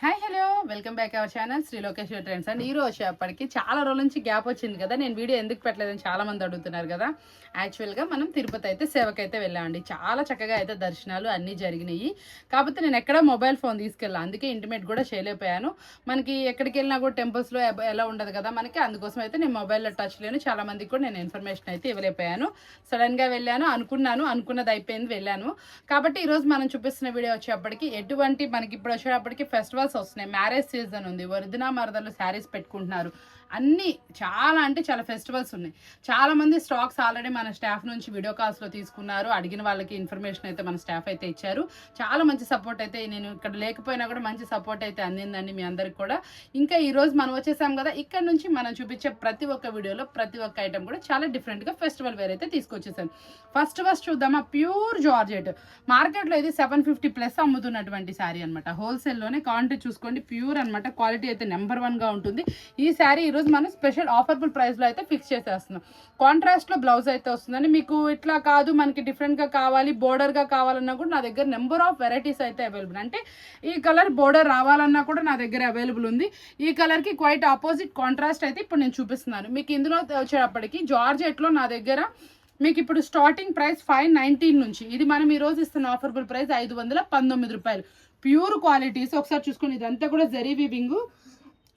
Hi hello welcome back our channel Shri Lokeshwar trends and ఈ రోజు వచ్చేప్పటికి చాలా రోజుల నుంచి గ్యాప్ వచ్చింది కదా. నేను వీడియో ఎందుకు పెట్టలేదని చాలా మంది అడుగుతున్నారు కదా. యాక్చువల్గా మనం తిరుపతి అయితే సేవకైతే వెళ్ళామండి. చాలా చక్కగా అయితే దర్శనాలు అన్నీ జరిగినాయి. కాకపోతే నేను ఎక్కడ మొబైల్ ఫోన్ తీసుకెళ్ళాను, అందుకే ఇంటిమేట్ కూడా చేయలేకపోయాను. మనకి ఎక్కడికి వెళ్ళినా కూడా టెంపుల్స్లో ఎలా ఉండదు కదా మనకి, అందుకోసం అయితే నేను మొబైల్లో టచ్ లేను. చాలా మందికి కూడా నేను ఇన్ఫర్మేషన్ అయితే ఇవ్వలేకపోయాను. సడన్గా వెళ్ళాను, అనుకున్నది అయిపోయింది, వెళ్ళాను. కాబట్టి ఈరోజు మనం చూపిస్తున్న వీడియో వచ్చేప్పటికి ఎటువంటి మనకి ఇప్పుడు వచ్చేటప్పటికి ఫెస్టివల్స్ వస్తున్నాయి, మ్యారేజ్ సీజన్ ఉంది, వదిన మరదలు శారీస్ పెట్టుకుంటున్నారు, అన్నీ చాలా అంటే చాలా ఫెస్టివల్స్ ఉన్నాయి. చాలా మంది స్టాక్స్ ఆల్రెడీ మన స్టాఫ్ నుంచి వీడియో కాల్స్లో తీసుకున్నారు. అడిగిన వాళ్ళకి ఇన్ఫర్మేషన్ అయితే మన స్టాఫ్ అయితే ఇచ్చారు. చాలా మంచి సపోర్ట్ అయితే, నేను ఇక్కడ లేకపోయినా కూడా మంచి సపోర్ట్ అయితే అందిందండి మీ అందరికి కూడా. ఇంకా ఈ రోజు మనం వచ్చేసాం కదా, ఇక్కడ నుంచి మనం చూపించే ప్రతి ఒక్క వీడియోలో ప్రతి ఒక్క ఐటమ్ కూడా చాలా డిఫరెంట్గా ఫెస్టివల్ వేర్ అయితే తీసుకొచ్చేసాను. ఫస్ట్ చూద్దామా, ప్యూర్ జార్జెట్. మార్కెట్లో ఇది 750+ అమ్ముతున్నటువంటి శారీ అనమాట. హోల్సేల్లోనే క్వాంటిటీ చూసుకోండి, ప్యూర్ అనమాట. క్వాలిటీ అయితే నెంబర్ 1గా ఉంటుంది. ఈ శారీ ఈరోజు మనం స్పెషల్ ఆఫర్బుల్ ప్రైస్లో అయితే ఫిక్స్ చేసేస్తున్నాం. కాంట్రాస్ట్లో బ్లౌజ్ అయితే వస్తుందని, మీకు ఇట్లా కాదు మనకి డిఫరెంట్గా కావాలి, బోర్డర్గా కావాలన్నా కూడా నా దగ్గర నెంబర్ ఆఫ్ వెరైటీస్ అయితే అవైలబుల్. అంటే ఈ కలర్ బోర్డర్ రావాలన్నా కూడా నా దగ్గర అవైలబుల్ ఉంది. ఈ కలర్కి క్వైట్ ఆపోజిట్ కాంట్రాస్ట్ అయితే ఇప్పుడు నేను చూపిస్తున్నాను మీకు. ఇందులో వచ్చేటప్పటికి జార్జెట్లో నా దగ్గర మీకు ఇప్పుడు స్టార్టింగ్ ప్రైస్ 519 నుంచి, ఇది మనం ఈరోజు ఇస్తున్న ఆఫర్బుల్ ప్రైస్ 519 రూపాయలు. ప్యూర్ క్వాలిటీస్ ఒకసారి చూసుకోండి. ఇదంతా కూడా జరీ వీవింగ్.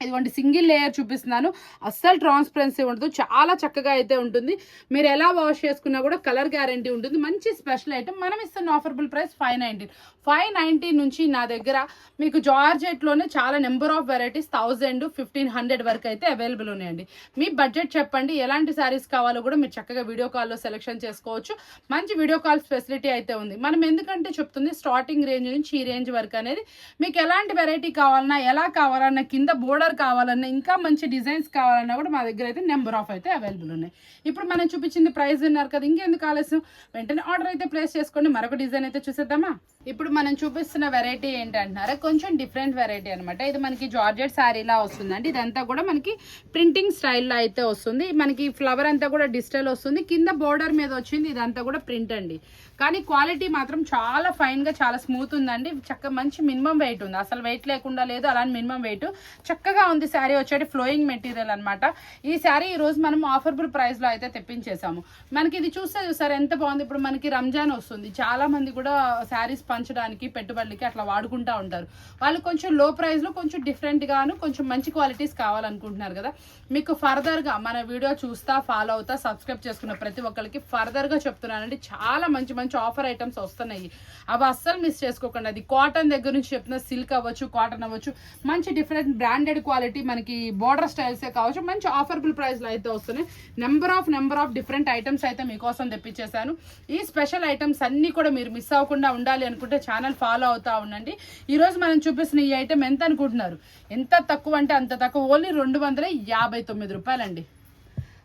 ఇదిగోండి సింగిల్ లేయర్ చూపిస్తున్నాను, అస్సలు ట్రాన్స్పరెన్సీ ఉండదు, చాలా చక్కగా అయితే ఉంటుంది. మీరు ఎలా వాష్ చేసుకున్నా కూడా కలర్ గ్యారంటీ ఉంటుంది. మంచి స్పెషల్ ఐటమ్. మనం ఇస్తున్న ఆఫర్బుల్ ప్రైస్ 519 నుంచి నా దగ్గర మీకు జార్జెట్లోనే చాలా నెంబర్ ఆఫ్ వెరైటీస్ 1000, 1500 వరకు అయితే అవైలబుల్ ఉన్నాయండి. మీ బడ్జెట్ చెప్పండి, ఎలాంటి శారీస్ కావాలో కూడా మీరు చక్కగా వీడియో కాల్లో సెలెక్షన్ చేసుకోవచ్చు. మంచి వీడియో కాల్ ఫెసిలిటీ అయితే ఉంది. మనం ఎందుకంటే చెప్తుంది స్టార్టింగ్ రేంజ్ నుంచి ఈ రేంజ్ వరకు అనేది. మీకు ఎలాంటి వెరైటీ కావాలన్నా, ఎలా కావాలన్నా, కింద బోర్డర్ కావాలన్నా, ఇంకా మంచి డిజైన్స్ కావాలన్నా కూడా మా దగ్గర అయితే నెంబర్ ఆఫ్ అయితే అవైలబుల్ ఉన్నాయి. ఇప్పుడు మనం చూపించింది ప్రైస్ ఉన్నారు కదా, ఇంకెందుకు ఆలస్యం, వెంటనే ఆర్డర్ అయితే ప్లేస్ చేసుకోండి. మరొక డిజైన్ అయితే చూసేద్దామా. ఇప్పుడు మనం చూపిస్తున్న వెరైటీ ఏంటంటున్నారా, కొంచెం డిఫరెంట్ వెరైటీ అనమాట. ఇది మనకి జార్జెట్ శారీలా వస్తుందండి. ఇదంతా కూడా మనకి ప్రింటింగ్ స్టైల్లో అయితే వస్తుంది. మనకి ఫ్లవర్ అంతా కూడా డిజిటల్ వస్తుంది, కింద బోర్డర్ మీద వచ్చింది. ఇదంతా కూడా ప్రింట్ అండి, కానీ క్వాలిటీ మాత్రం చాలా ఫైన్గా చాలా స్మూత్ ఉందండి. చక్కగా మంచి మినిమం వెయిట్ ఉంది, అసలు వెయిట్ లేకుండా లేదు, అలానే మినిమం వెయిట్ చక్కగా ఉంది. శారీ వచ్చేటి ఫ్లోయింగ్ మెటీరియల్ అనమాట. ఈ శారీ ఈ రోజు మనం ఆఫర్బుల్ ప్రైస్ లో అయితే తెప్పించేసాము. మనకి ఇది చూసారు ఎంత బాగుంది. ఇప్పుడు మనకి రంజాన్ వస్తుంది, చాలా మంది కూడా శారీస్ పంచడానికి, పెట్టుబడులకి అట్లా వాడుకుంటా ఉంటారు. వాళ్ళు కొంచెం లో ప్రైస్ లో కొంచెం డిఫరెంట్ గాను కొంచెం మంచి క్వాలిటీస్ కావాలనుకుంటున్నారు కదా. మీకు ఫర్దర్ గా మన వీడియో చూస్తా, ఫాలో అవుతా, సబ్స్క్రైబ్ చేసుకున్న ప్రతి ఒక్కరికి ఫర్దర్ గా చెప్తున్నానండి, చాలా మంచి మంచి ఆఫర్ ఐటమ్స్ వస్తున్నాయి. అవి అస్సలు మిస్ చేసుకోకండి. అది కాటన్ దగ్గర నుంచి చెప్తున్న, సిల్క్ అవ్వచ్చు, కాటన్ అవ్వచ్చు, మంచి డిఫరెంట్ బ్రాండెడ్ క్వాలిటీ మనకి బోర్డర్ స్టైల్సే కావచ్చు, మంచి ఆఫర్బుల్ ప్రైస్లో అయితే వస్తున్నాయి. నెంబర్ ఆఫ్ డిఫరెంట్ ఐటమ్స్ అయితే మీకోసం తెప్పించేశాను. ఈ స్పెషల్ ఐటమ్స్ అన్నీ కూడా మీరు మిస్ అవ్వకుండా ఉండాలి అనుకుంటే ఛానల్ ఫాలో అవుతా ఉండండి. ఈరోజు మనం చూపిస్తున్న ఈ ఐటమ్ ఎంత అనుకుంటున్నారు? ఎంత తక్కువ అంటే అంత తక్కువ, ఓన్లీ 259 రూపాయలండి.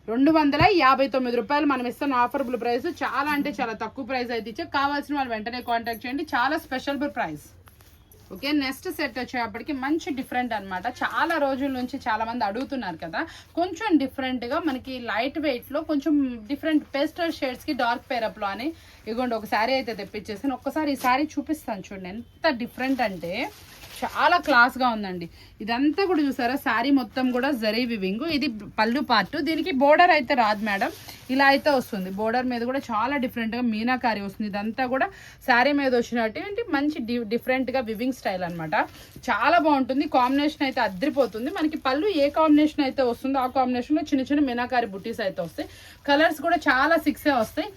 259 రూపాయలు మనం ఇస్తున్న ఆఫర్బుల్ ప్రైస్. చాలా అంటే చాలా తక్కువ ప్రైస్ అయితే ఇచ్చే. కావాల్సిన వాళ్ళు వెంటనే కాంటాక్ట్ చేయండి, చాలా special price. Okay, next set వచ్చేటప్పటికి మంచి డిఫరెంట్ అనమాట. చాలా రోజుల నుంచి చాలా మంది అడుగుతున్నారు కదా, కొంచెం డిఫరెంట్గా మనకి లైట్ వెయిట్లో కొంచెం డిఫరెంట్ పేస్టల్ షేడ్స్కి డార్క్ పేరప్లో అని ఇగోండి ఒక శారీ అయితే తెప్పించేసాను. ఒక్కసారి ఈ శారీ చూపిస్తాను చూడండి, ఎంత డిఫరెంట్ అంటే చాలా క్లాస్గా ఉందండి. ఇదంతా కూడా చూసారా, శారీ మొత్తం కూడా జరీ వివింగ్. ఇది పళ్ళు పార్ట్, దీనికి బోర్డర్ అయితే రాదు మేడం, ఇలా అయితే వస్తుంది. బోర్డర్ మీద కూడా చాలా డిఫరెంట్గా మీనాకారి వస్తుంది. ఇదంతా కూడా శారీ మీద వచ్చినట్టు మంచి డిఫరెంట్గా వివింగ్ స్టైల్ అనమాట. చాలా బాగుంటుంది. కాంబినేషన్ అయితే అద్దరిపోతుంది. మనకి పళ్ళు ఏ కాంబినేషన్ అయితే వస్తుందో ఆ కాంబినేషన్లో చిన్న చిన్న మీనాకారి బుట్టీస్ అయితే వస్తాయి. కలర్స్ కూడా చాలా 6 వస్తాయి.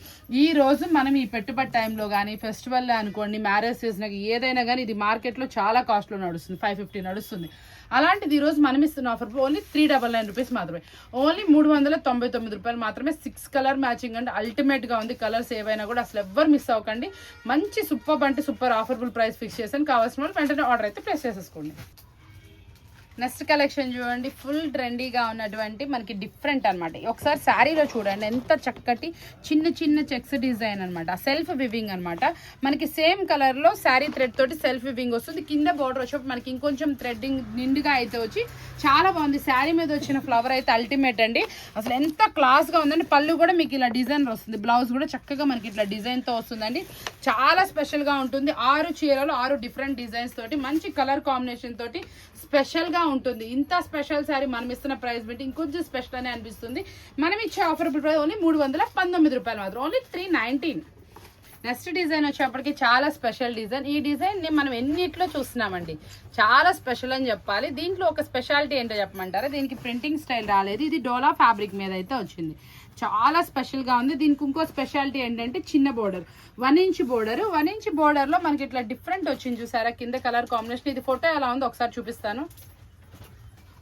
ఈ రోజు మనం ఈ పెట్టుబడి టైంలో కానీ, ఫెస్టివల్లో అనుకోండి, మ్యారేజ్ సీజన్ ఏదైనా కానీ ఇది మార్కెట్లో చాలా కాస్ట్లో నడుస్తుంది, 550 నడుస్తుంది. అలాంటిది ఈరోజు మనం ఇస్తున్న ఆఫర్ ఓన్లీ 399 రూపీస్ మాత్రమే, ఓన్లీ 399 రూపాయలు మాత్రమే. 6 కలర్ మ్యాచింగ్ అంటే అల్టిమేట్గా ఉంది. కలర్స్ ఏవైనా కూడా అసలు ఎవ్వరు మిస్ అవ్వకండి. మంచి సూపర్ అంటే సూపర్ ఆఫర్బుల్ ప్రైస్ ఫిక్స్ చేశాను. కావాల్సిన వాళ్ళు వెంటనే ఆర్డర్ అయితే ప్లేస్ చేసేసుకోండి. నెక్స్ట్ కలెక్షన్ చూడండి, ఫుల్ ట్రెండీగా ఉన్నటువంటి మనకి డిఫరెంట్ అనమాట. ఒకసారి శారీలో చూడండి ఎంత చక్కటి చిన్న చిన్న చెక్స్ డిజైన్ అనమాట, సెల్ఫ్ వివింగ్ అనమాట. మనకి సేమ్ కలర్లో శారీ థ్రెడ్ తోటి సెల్ఫ్ వివింగ్ వస్తుంది. కింద బోర్డర్ వచ్చి మనకి ఇంకొంచెం థ్రెడ్డింగ్ నిండుగా అయితే వచ్చి చాలా బాగుంది. శారీ మీద వచ్చిన ఫ్లవర్ అయితే అల్టిమేట్ అండి, అసలు ఎంత క్లాస్గా ఉందండి. పళ్ళు కూడా మీకు ఇలా డిజైన్ వస్తుంది, బ్లౌజ్ కూడా చక్కగా మనకి ఇట్లా డిజైన్తో వస్తుందండి. చాలా స్పెషల్గా ఉంటుంది. 6 చీరలు 6 డిఫరెంట్ డిజైన్స్ తోటి మంచి కలర్ కాంబినేషన్ తోటి స్పెషల్గా ఉంటుంది. ఇంత స్పెషల్ శారీ మనం ఇస్తున్న ప్రైస్ బట్టి ఇంకొంచెం స్పెషల్ అనే అనిపిస్తుంది. మనం ఇచ్చే ఆఫరబుల్ ప్రైస్ ఓన్లీ 319 రూపాయలు మాత్రం, ఓన్లీ 319. నెక్స్ట్ డిజైన్ వచ్చేప్పటికి చాలా స్పెషల్ డిజైన్. ఈ డిజైన్ని మనం ఎన్నిట్లో చూస్తున్నామండి, చాలా స్పెషల్ అని చెప్పాలి. దీంట్లో ఒక స్పెషాలిటీ ఏంటో చెప్పమంటారా, దీనికి ప్రింటింగ్ స్టైల్ రాలేదు, ఇది డోలా ఫ్యాబ్రిక్ మీద అయితే వచ్చింది. చాలా స్పెషల్గా ఉంది. దీనికి ఇంకో స్పెషాలిటీ ఏంటంటే చిన్న బోర్డర్, 1 ఇంచ్ బోర్డర్. 1 ఇంచ్ బోర్డర్లో మనకి ఇట్లా డిఫరెంట్ వచ్చింది చూసారా, కింద కలర్ కాంబినేషన్. ఇది ఫోటో ఎలా ఉందో ఒకసారి చూపిస్తాను,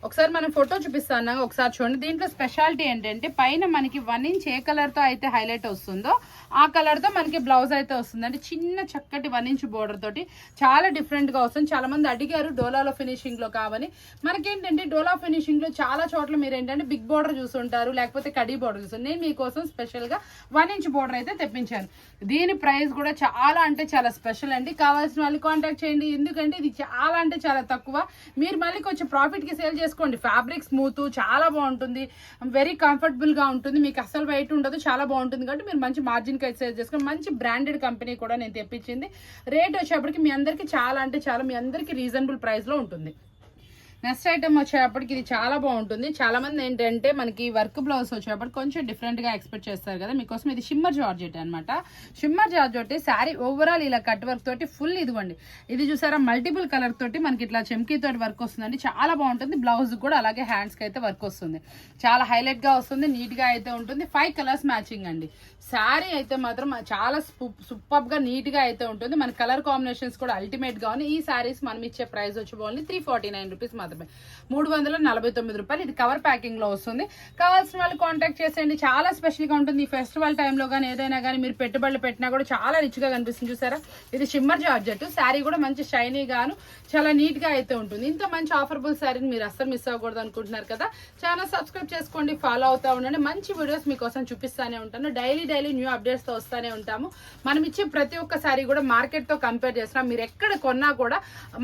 ఒకసారి మనం ఫోటో చూపిస్తాను, ఒకసారి చూడండి. దీంట్లో స్పెషాలిటీ ఏంటంటే పైన మనకి 1 ఇంచ్ ఏ కలర్తో అయితే హైలైట్ వస్తుందో ఆ కలర్తో మనకి బ్లౌజ్ అయితే వస్తుంది. అంటే చిన్న చక్కటి 1 ఇంచ్ బోర్డర్ తోటి చాలా డిఫరెంట్గా వస్తుంది. చాలా మంది అడిగారు డోలాలో ఫినిషింగ్లో కావని. మనకేంటంటే డోలా ఫినిషింగ్లో చాలా చోట్ల మీరు ఏంటంటే బిగ్ బోర్డర్ చూస్తుంటారు, లేకపోతే కడీ బోర్డర్ చూస్తారు. నేను మీకోసం స్పెషల్గా 1 ఇంచ్ బోర్డర్ అయితే తెప్పించాను. దీని ప్రైస్ కూడా చాలా అంటే చాలా స్పెషల్ అండి. కావాల్సిన వాళ్ళు కాంటాక్ట్ చేయండి, ఎందుకంటే ఇది చాలా అంటే చాలా తక్కువ. మీరు మళ్ళీ కొంచెం ప్రాఫిట్కి సేల్ చేసుకోండి. ఫ్యాబ్రిక్ స్మూత్, చాలా బాగుంటుంది, వెరీ కంఫర్టబుల్ గా ఉంటుంది, మీకు అసలు వెయిట్ ఉండదు, చాలా బాగుంటుంది. కాబట్టి మీరు మంచి మార్జిన్ కి సేల్ చేసుకుని మంచి బ్రాండెడ్ కంపెనీ కూడా నేను తెప్పించింది. రేట్ వచ్చేప్పటికి మీ అందరికి చాలా అంటే చాలా మీ అందరికి రీజనబుల్ ప్రైస్ లో ఉంటుంది. నెక్స్ట్ ఐటమ్ వచ్చేటప్పటికి ఇది చాలా బాగుంటుంది. చాలా మంది ఏంటంటే మనకి వర్క్ బ్లౌజ్ వచ్చేటప్పటికి కొంచెం డిఫరెంట్ గా ఎక్స్పెక్ట్ చేస్తారు కదా, మీకోసం ఇది షిమ్మర్ జార్జెట్ అనమాట. షిమ్మర్ జార్జెట్ శారీ ఓవరాల్ ఇలా కట్ వర్క్ తోటి ఫుల్ ఇదిగోండి, ఇది చూసారా మల్టిపుల్ కలర్ తోటి మనకి ఇట్లా చెమ్కీ తోటి వర్క్ వస్తుందండి, చాలా బాగుంటుంది. బ్లౌజ్ కూడా అలాగే హ్యాండ్స్ కి అయితే వర్క్ వస్తుంది, చాలా హైలైట్ గా వస్తుంది, నీట్ గా అయితే ఉంటుంది. 5 కలర్స్ మ్యాచింగ్ అండి. శారీ అయితే మాత్రం చాలా సూపర్ గా నీట్ గా అయితే ఉంటుంది. మన కలర్ కాంబినేషన్స్ కూడా అల్టిమేట్ గా ఉన్నాయి. ఈ శారీస్ మనం ఇచ్చే ప్రైస్ వచ్చి ఓన్లీ 349 రూపీస్ మాత్రమే, 349 రూపాయలు. ఇది కవర్ ప్యాకింగ్ లో వస్తుంది. కావాల్సిన వాళ్ళు కాంటాక్ట్ చేసేయండి. చాలా స్పెషల్ గా ఉంటుంది. ఈ ఫెస్టివల్ టైంలో కానీ ఏదైనా కానీ మీరు పెట్టుబడులు పెట్టినా కూడా చాలా రిచ్ గా కనిపిస్తుంది. చూసారా, ఇది షిమ్మర్ జార్జెట్. శారీ కూడా మంచి షైనీ గాను చాలా నీట్ గా అయితే ఉంటుంది. ఇంత మంచి ఆఫర్బుల్ శారీని మీరు అస్సలు మిస్ అవ్వకూడదు అనుకుంటున్నారు కదా, ఛానల్ సబ్స్క్రైబ్ చేసుకోండి, ఫాలో అవుతా ఉండండి. మంచి వీడియోస్ మీకోసం చూపిస్తానే ఉంటాను. డైలీ న్యూ అప్డేట్స్ తో వస్తానే ఉంటాము. మనం ఇచ్చే ప్రతి ఒక్క సారీ కూడా మార్కెట్ తో కంపేర్ చేస్తున్నాం. మీరు ఎక్కడ కొన్నా కూడా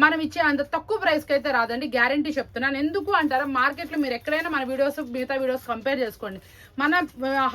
మనం ఇచ్చే అంత తక్కువ ప్రైస్ కి అయితే రాదండి, గ్యారంటీ చెప్తున్నాను. ఎందుకు అంటారా, మార్కెట్ లో మీరు ఎక్కడైనా మన వీడియోస్ మిగతా వీడియోస్ కంపేర్ చేసుకోండి. మన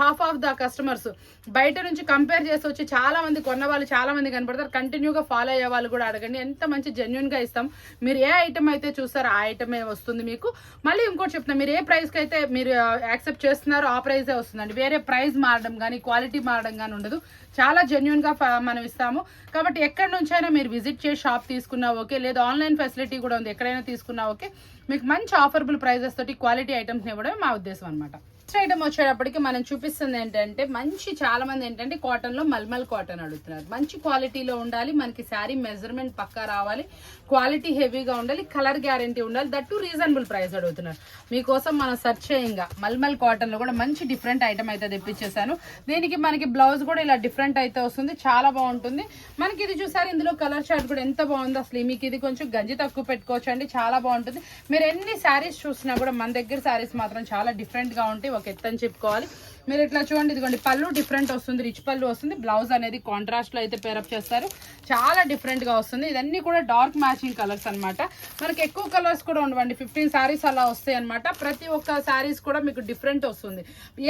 హాఫ్ ఆఫ్ ద కస్టమర్స్ బయట నుంచి కంపేర్ చేసి వచ్చి చాలా మంది కొన్న వాళ్ళు చాలా మంది కనపడతారు. కంటిన్యూగా ఫాలో అయ్యే వాళ్ళు కూడా అడగండి, ఎంత మంచి జెన్యున్ గా ఇస్తాం. మీరు ఏ ఐటమ్ అయితే చూస్తారో ఆ ఐటమే వస్తుంది మీకు. మళ్ళీ ఇంకోటి చెప్తున్నా, మీరు ఏ ప్రైస్ కి అయితే మీరు యాక్సెప్ట్ చేస్తున్నారో ఆ ప్రైజే వస్తుందండి. వేరే ప్రైస్ మారడం కానీ క్వాలిటీ మారడం కానీ ఉండదు. చాలా జెన్యున్ గా మనం ఇస్తాము. కాబట్టి ఎక్కడి నుంచైనా మీరు విజిట్ చేసి షాప్ తీసుకున్నా ఓకే, లేదా ఆన్లైన్ ఫెసిలిటీ కూడా ఉంది, ఎక్కడైనా తీసుకున్నా ఓకే. మీకు మంచి ఆఫర్బుల్ ప్రైజెస్ తోటి క్వాలిటీ ఐటమ్స్ ఇవ్వడమే మా ఉద్దేశం అనమాట. నెక్స్ట్ ఐటమ్ వచ్చేటప్పటికి మనం చూపిస్తుంది ఏంటంటే మంచి చాలా మంది ఏంటంటే కాటన్ లో మల్మల్ కాటన్ అడుగుతున్నారు. మంచి క్వాలిటీలో ఉండాలి, మనకి శారీ మెజర్మెంట్ పక్కా రావాలి, క్వాలిటీ హెవీగా ఉండాలి, కలర్ గ్యారంటీ ఉండాలి, దట్టు రీజనబుల్ ప్రైస్ అడుగుతున్నారు. మీకోసం మనం సెర్చ్ చేయంగా మల్మల్ కాటన్ లో కూడా మంచి డిఫరెంట్ ఐటమ్ అయితే తెప్పించేసాను. దీనికి మనకి బ్లౌజ్ కూడా ఇలా డిఫరెంట్ అయితే వస్తుంది, చాలా బాగుంటుంది. మనకి ఇది చూసారు, ఇందులో కలర్ చార్ట్ కూడా ఎంత బాగుందో అసలు. మీకు ఇది కొంచెం గంజి తక్కువ పెట్టుకోవచ్చు అండి, చాలా బాగుంటుంది. మీరు ఎన్ని శారీస్ చూసినా కూడా మన దగ్గర శారీస్ మాత్రం చాలా డిఫరెంట్ గా ఉంటాయి, ఒక ఎత్తని చెప్పుకోవాలి. మీరు ఇట్లా చూడండి, ఇదిగోండి పళ్ళు డిఫరెంట్ వస్తుంది, రిచ్ పళ్ళు వస్తుంది, బ్లౌజ్ అనేది కాంట్రాస్ట్ లో అయితే పేరప్ చేస్తారు, చాలా డిఫరెంట్ గా వస్తుంది. ఇదన్నీ కూడా డార్క్ మ్యాచింగ్ కలర్స్ అనమాట. మనకి ఎక్కువ కలర్స్ కూడా ఉండవండి, 15 శారీస్ అలా వస్తాయి అనమాట. ప్రతి ఒక్క శారీస్ కూడా మీకు డిఫరెంట్ వస్తుంది,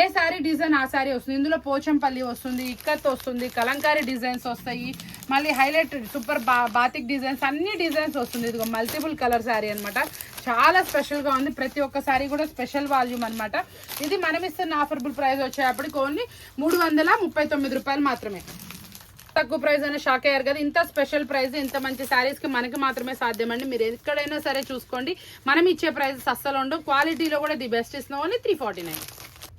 ఏ శారీ డిజైన్ ఆ శారీ వస్తుంది. ఇందులో పోచంపల్లి వస్తుంది, ఇక్కత్ వస్తుంది, కలంకారీ డిజైన్స్ వస్తాయి, మళ్ళీ హైలైట్ సూపర్ బాతిక్ డిజైన్స్, అన్ని డిజైన్స్ వస్తుంది. ఇదిగో మల్టిపుల్ కలర్ శారీ అనమాట, చాలా స్పెషల్ గా ఉంది. ప్రతి ఒక్క శారీ కూడా స్పెషల్ వాల్యూమ్ అనమాట. ఇది మనం ఇస్తున్న ఆఫర్బుల్ ప్రైస్ వచ్చేటప్పటికి ఓన్లీ 339 రూపాయలు మాత్రమే. తక్కువ ప్రైస్ అయినా షాక్ అయ్యారు కదా, ఇంత స్పెషల్ ప్రైస్ ఇంత మంచి శారీస్ కి మనకి మాత్రమే సాధ్యమండి. మీరు ఎక్కడైనా సరే చూసుకోండి, మనం ఇచ్చే ప్రైసెస్ అస్సలు ఉండవు. క్వాలిటీలో కూడా ది బెస్ట్ ఇస్తున్నాం, ఓన్లీ 349.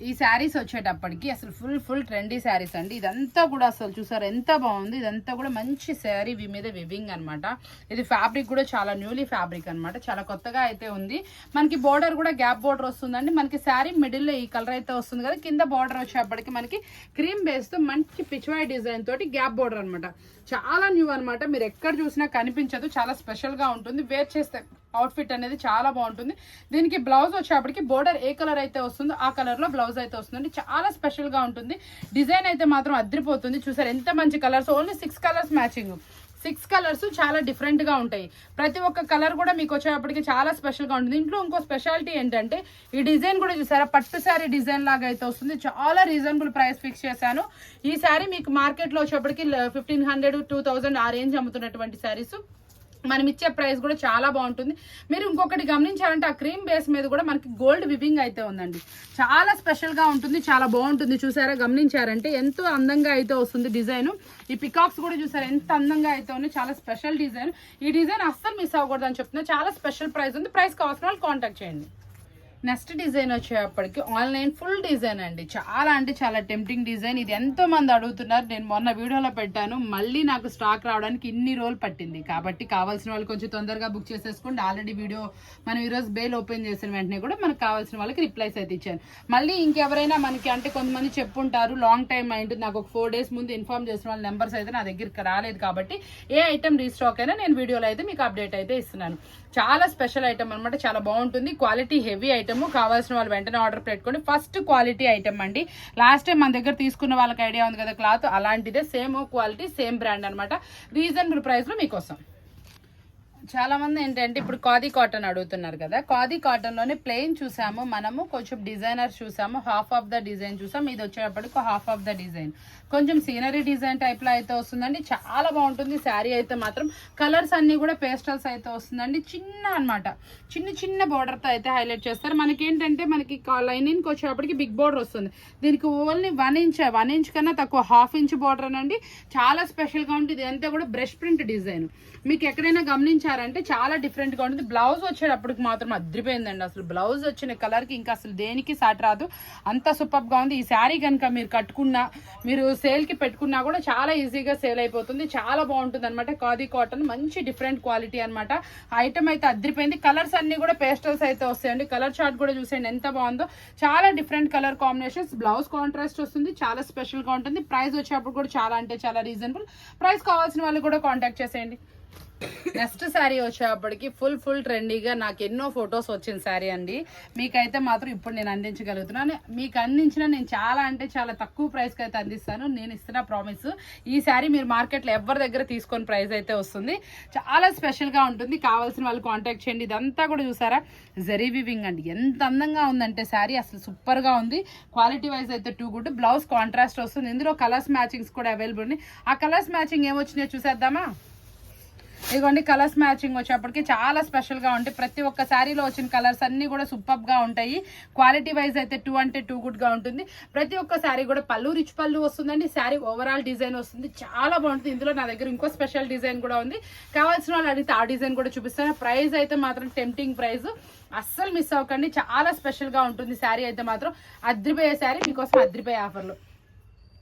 ఈ శారీస్ వచ్చేటప్పటికి అసలు ఫుల్ ట్రెండీ శారీస్ అండి. ఇదంతా కూడా అసలు చూసారు ఎంత బాగుంది, ఇదంతా కూడా మంచి శారీ మీద వివింగ్ అనమాట. ఇది ఫ్యాబ్రిక్ కూడా చాలా న్యూలీ ఫ్యాబ్రిక్ అనమాట, చాలా కొత్తగా అయితే ఉంది. మనకి బోర్డర్ కూడా గ్యాప్ బోర్డర్ వస్తుందండి. మనకి శారీ మిడిల్లో ఈ కలర్ అయితే వస్తుంది కదా, కింద బోర్డర్ వచ్చేటప్పటికి మనకి క్రీమ్ బేస్ తో మంచి పిచ్వాయ్ డిజైన్ తోటి గ్యాప్ బోర్డర్ అనమాట, చాలా న్యూ అనమాట. మీరు ఎక్కడ చూసినా కనిపించదు, చాలా స్పెషల్ గా ఉంటుంది. వేర్ చేస్తే అవుట్ఫిట్ అనేది చాలా బాగుంటుంది. దీనికి బ్లౌజ్ వచ్చేప్పటికి బోర్డర్ ఏ కలర్ అయితే వస్తుందో ఆ కలర్లో బ్లౌజ్ అయితే వస్తుందండి. చాలా స్పెషల్గా ఉంటుంది. డిజైన్ అయితే మాత్రం అదిరిపోతుంది. చూసారు ఎంత మంచి colours, only 6 colours matching. 6 colours చాలా డిఫరెంట్గా ఉంటాయి. ప్రతి ఒక్క కలర్ కూడా మీకు వచ్చేటప్పటికి చాలా స్పెషల్గా ఉంటుంది. ఇంట్లో ఇంకో స్పెషాలిటీ ఏంటంటే ఈ డిజైన్ కూడా చూసారా, పట్టు శారీ డిజైన్ లాగా అయితే వస్తుంది. చాలా రీజనబుల్ ప్రైస్ ఫిక్స్ చేశాను. ఈ శారీ మీకు మార్కెట్లో వచ్చేప్పటికి 1500, 2000 ఆ రేంజ్ అమ్ముతున్నటువంటి శారీస్ మనం ఇచ్చే ప్రైస్ కూడా చాలా బాగుంటుంది. మీరు ఇంకొకటి గమనించాలంటే ఆ క్రీమ్ బేస్ మీద కూడా మనకి గోల్డ్ వివింగ్ అయితే ఉందండి. చాలా స్పెషల్గా ఉంటుంది, చాలా బాగుంటుంది. చూసారా, గమనించారంటే ఎంతో అందంగా అయితే వస్తుంది డిజైన్. ఈ పికాక్స్ కూడా చూసారా ఎంత అందంగా అయితే ఉంది. చాలా స్పెషల్ డిజైన్. ఈ డిజైన్ అస్సలు మిస్ అవ్వకూడదు అని చెప్తున్నా. చాలా స్పెషల్ ప్రైస్ ఉంది. ప్రైస్ కావాల్సిన వాళ్ళు కాంటాక్ట్ చేయండి. నెక్స్ట్ డిజైన్ వచ్చేటప్పటికి ఆన్లైన్ ఫుల్ డిజైన్ అండి. చాలా అంటే చాలా టెంప్టింగ్ డిజైన్. ఇది ఎంతో మంది అడుగుతున్నారు. నేను మొన్న వీడియోలో పెట్టాను, మళ్ళీ నాకు స్టాక్ రావడానికి ఇన్ని రోజులు పట్టింది. కాబట్టి కావాల్సిన వాళ్ళు కొంచెం తొందరగా బుక్ చేసేసుకోండి. ఆల్రెడీ వీడియో మనం ఈరోజు బేల్ ఓపెన్ చేసిన వెంటనే కూడా మనకు కావాల్సిన వాళ్ళకి రిప్లైస్ అయితే ఇచ్చాను. మళ్ళీ ఇంకెవరైనా మనకి అంటే కొంతమంది చెప్పుంటారు లాంగ్ టైం అయింది, నాకు ఒక 4 days ముందు ఇన్ఫార్మ్ చేసిన వాళ్ళ నెంబర్స్ అయితే నా దగ్గరికి రాలేదు. కాబట్టి ఏ ఐటమ్ రీస్టాక్ అయినా నేను వీడియోలో అయితే మీకు అప్డేట్ అయితే ఇస్తున్నాను. చాలా స్పెషల్ ఐటమ్ అనమాట. చాలా బాగుంటుంది. Quality heavy item. కావాల్సిన వాళ్ళు వెంటనే ఆర్డర్ పెట్టుకోండి. ఫస్ట్ క్వాలిటీ ఐటమ్ అండి. లాస్ట్ టైం మన దగ్గర తీసుకున్న వాళ్ళకి ఐడియా ఉంది కదా, క్లాత్ అలాంటిదే, సేమ్ క్వాలిటీ సేమ్ బ్రాండ్ అనమాట. రీజనబుల్ ప్రైస్లో మీకోసం. చాలా మంది ఏంటంటే ఇప్పుడు ఖాదీ కాటన్ అడుగుతున్నారు కదా, ఖాదీ కాటన్ లోనే ప్లెయిన్ చూసాము మనము, కొంచెం డిజైనర్ చూసాము, హాఫ్ ఆఫ్ ద డిజైన్ చూసాము. ఇది వచ్చేటప్పటికి హాఫ్ ఆఫ్ ద డిజైన్ కొంచెం సీనరీ డిజైన్ టైప్ లో అయితే వస్తుందండి. చాలా బాగుంటుంది. శారీ అయితే మాత్రం కలర్స్ అన్ని కూడా పేస్టల్స్ అయితే వస్తుందండి. చిన్న అనమాట, చిన్న బోర్డర్ తో అయితే హైలైట్ చేస్తారు. మనకి ఏంటంటే మనకి లైనింగ్ వచ్చేటప్పటికి బిగ్ బోర్డర్ వస్తుంది. దీనికి ఓన్లీ 1 ఇంచ్ కన్నా తక్కువ, 1/2 ఇంచ్ బోర్డర్ అనండి. చాలా స్పెషల్ గా ఉంటుంది. ఇదంతా కూడా బ్రష్ ప్రింట్ డిజైన్. మీకు ఎక్కడైనా గమనించారంటే చాలా డిఫరెంట్ గా ఉంటుంది. బ్లౌజ్ వచ్చేటప్పటికి మాత్రం అదిరిపోయిందండి. అసలు బ్లౌజ్ వచ్చిన కలర్ కి ఇంకా అసలు దేనికి సాటి రాదు, అంత సూపర్ గా ఉంది. ఈ శారీ కనుక మీరు కట్టుకున్నా, మీరు సేల్ కి పెట్టుకున్నా కూడా చాలా ఈజీగా సేల్ అయిపోతుంది. చాలా బాగుంటుంది అనమాట. ఖాదీ కాటన్ మంచి డిఫరెంట్ క్వాలిటీ అనమాట. ఐటమ్ అయితే అదిరిపోయింది. కలర్స్ అన్ని కూడా పేస్టల్స్ అయితే వస్తాయండి. కలర్ చార్ట్ కూడా చూసేయండి ఎంత బాగుందో. చాలా different colour combinations. Blouse contrast వస్తుంది. చాలా స్పెషల్ గా ఉంటుంది. ప్రైస్ వచ్చేటప్పుడు కూడా చాలా అంటే చాలా రీజనబుల్. ప్రైస్ కావాల్సిన వాళ్ళు కూడా కాంటాక్ట్ చేసేయండి. నెక్స్ట్ శారీ వచ్చేటప్పటికి ఫుల్ ట్రెండీగా నాకు ఎన్నో ఫొటోస్ వచ్చిన శారీ అండి. మీకైతే మాత్రం ఇప్పుడు నేను అందించగలుగుతున్నాను. మీకు అందించిన నేను చాలా అంటే చాలా తక్కువ ప్రైస్కి అయితే అందిస్తాను. నేను ఇస్తున్న ప్రామిస్. ఈ శారీ మీరు మార్కెట్లో ఎవరి దగ్గర తీసుకొని ప్రైస్ అయితే వస్తుంది. చాలా స్పెషల్గా ఉంటుంది. కావాల్సిన వాళ్ళు కాంటాక్ట్ చేయండి. ఇదంతా కూడా చూసారా జరీ వివింగ్ అండి. ఎంత అందంగా ఉందంటే శారీ అసలు సూపర్గా ఉంది. క్వాలిటీ వైజ్ అయితే టూ గుడ్. బ్లౌజ్ కాంట్రాస్ట్ వస్తుంది. ఇందులో కలర్స్ మ్యాచింగ్స్ కూడా అవైలబుల్ ఉన్నాయి. ఆ కలర్స్ మ్యాచింగ్ ఏమొచ్చినాయో చూసేద్దామా. ఇదిగోండి కలర్స్ మ్యాచింగ్ వచ్చేప్పటికి చాలా స్పెషల్గా ఉంటాయి. ప్రతి ఒక్క శారీలో వచ్చిన కలర్స్ అన్నీ కూడా సూపర్గా ఉంటాయి. క్వాలిటీ వైజ్ అయితే 2 అంటే 2 గుడ్గా ఉంటుంది. ప్రతి ఒక్క శారీ కూడా పళ్ళు రిచ్ పళ్ళు వస్తుందండి. శారీ ఓవరాల్ డిజైన్ వస్తుంది. చాలా బాగుంటుంది. ఇందులో నా దగ్గర ఇంకో స్పెషల్ డిజైన్ కూడా ఉంది. కావాల్సిన వాళ్ళు అడిగితే ఆ డిజైన్ కూడా చూపిస్తాను. ప్రైస్ అయితే మాత్రం టెంప్టింగ్ ప్రైస్, అస్సలు మిస్ అవ్వకండి. చాలా స్పెషల్గా ఉంటుంది. శారీ అయితే మాత్రం అద్రిపోయే శారీ మీకోసం అద్రిపోయే ఆఫర్లు.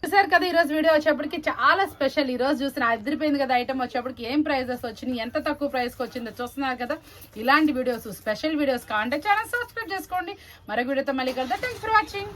చూసారు కదా ఈరోజు వీడియో వచ్చేప్పటికి చాలా స్పెషల్. ఈ రోజు చూసిన అదిరిపోయింది కదా ఐటమ్ వచ్చేప్పటికి ఏం ప్రైజెస్ వచ్చినాయి, ఎంత తక్కువ ప్రైస్కి వచ్చిందో చూస్తున్నారు కదా. ఇలాంటి వీడియోస్ స్పెషల్ వీడియోస్ కావాలంటే ఛానల్ సబ్స్క్రైబ్ చేసుకోండి. మరో వీడియోతో మళ్ళీ కలుద్దాం. Thanks for watching.